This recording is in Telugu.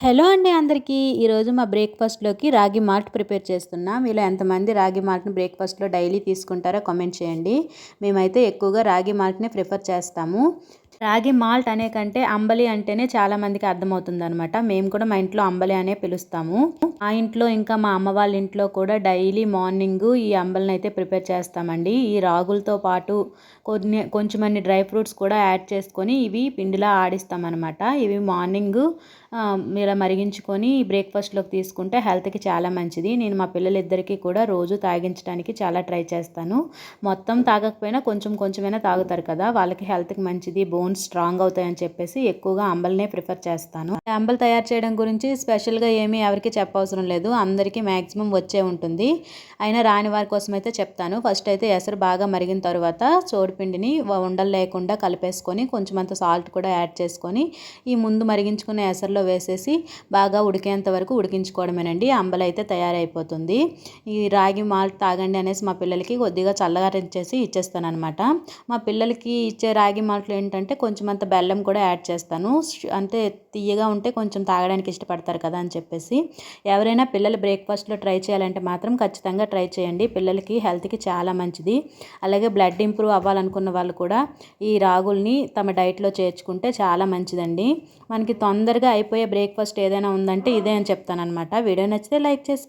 హలో అండి అందరికీ. ఈరోజు మా బ్రేక్ఫాస్ట్లోకి రాగి మాల్ట్ ప్రిపేర్ చేస్తున్నా. మీలో ఎంతమంది రాగి మాల్ట్ని బ్రేక్ఫాస్ట్లో డైలీ తీసుకుంటారో కామెంట్ చేయండి. మేమైతే ఎక్కువగా రాగి మాల్ట్ని ప్రిఫర్ చేస్తాము. రాగి మాల్ట్ అనే కంటే అంబలి అంటేనే చాలామందికి అర్థమవుతుందనమాట. మేము కూడా మా ఇంట్లో అంబలి అనే పిలుస్తాము. మా ఇంట్లో ఇంకా మా అమ్మ వాళ్ళ ఇంట్లో కూడా డైలీ మార్నింగ్ ఈ అంబలిని అయితే ప్రిపేర్ చేస్తామండి. ఈ రాగులతో పాటు కొంచెమన్ని డ్రై ఫ్రూట్స్ కూడా యాడ్ చేసుకొని ఇవి పిండిలా ఆడిస్తామన్నమాట. ఇవి మార్నింగ్ ఇలా మరిగించుకొని బ్రేక్ఫాస్ట్లోకి తీసుకుంటే హెల్త్కి చాలా మంచిది. నేను మా పిల్లలిద్దరికీ కూడా రోజు తాగించడానికి చాలా ట్రై చేస్తాను. మొత్తం తాగకపోయినా కొంచెమైనా తాగుతారు కదా, వాళ్ళకి హెల్త్కి మంచిది, బోన్స్ స్ట్రాంగ్ అవుతాయని చెప్పేసి ఎక్కువగా అంబల్నే ప్రిఫర్ చేస్తాను. అంబల్ తయారు చేయడం గురించి స్పెషల్గా ఏమీ ఎవరికి చెప్పవసరం లేదు, అందరికీ మ్యాక్సిమం వచ్చే ఉంటుంది. అయినా రాని వారి కోసం అయితే చెప్తాను. ఫస్ట్ అయితే ఎసరు బాగా మరిగిన తర్వాత చోడుపిండిని ఉండలు లేకుండా కలిపేసుకొని కొంచెమంత సాల్ట్ కూడా యాడ్ చేసుకొని ఈ ముందు మరిగించుకున్న ఎసరులో వేసేసి బాగా ఉడికేంత వరకు ఉడికించుకోవడమేనండి. అంబలి అయితే తయారైపోతుంది. ఈ రాగి మాల్ట్ తాగండి అనేసి మా పిల్లలకి కొద్దిగా చల్లగారించేసి ఇచ్చేస్తాను అనమాట. మా పిల్లలకి ఇచ్చే రాగి మాల్ట్లో ఏంటంటే కొంచెమంత బెల్లం కూడా యాడ్ చేస్తాను. అంటే తీయగా ఉంటే కొంచెం తాగడానికి ఇష్టపడతారు కదా అని చెప్పేసి. ఎవరైనా పిల్లలు బ్రేక్ఫాస్ట్లో ట్రై చేయాలంటే మాత్రం ఖచ్చితంగా ట్రై చేయండి. పిల్లలకి హెల్త్కి చాలా మంచిది. అలాగే బ్లడ్ ఇంప్రూవ్ అవ్వాలనుకున్న వాళ్ళు కూడా ఈ రాగుల్ని తమ డైట్లో చేర్చుకుంటే చాలా మంచిదండి. మనకి తొందరగా అయిపోయే బ్రేక్ఫాస్ట్ ఏదైనా ఉందంటే ఇదే అని చెప్తానన్నమాట. వీడియో నచ్చితే లైక్ చేసుకోండి.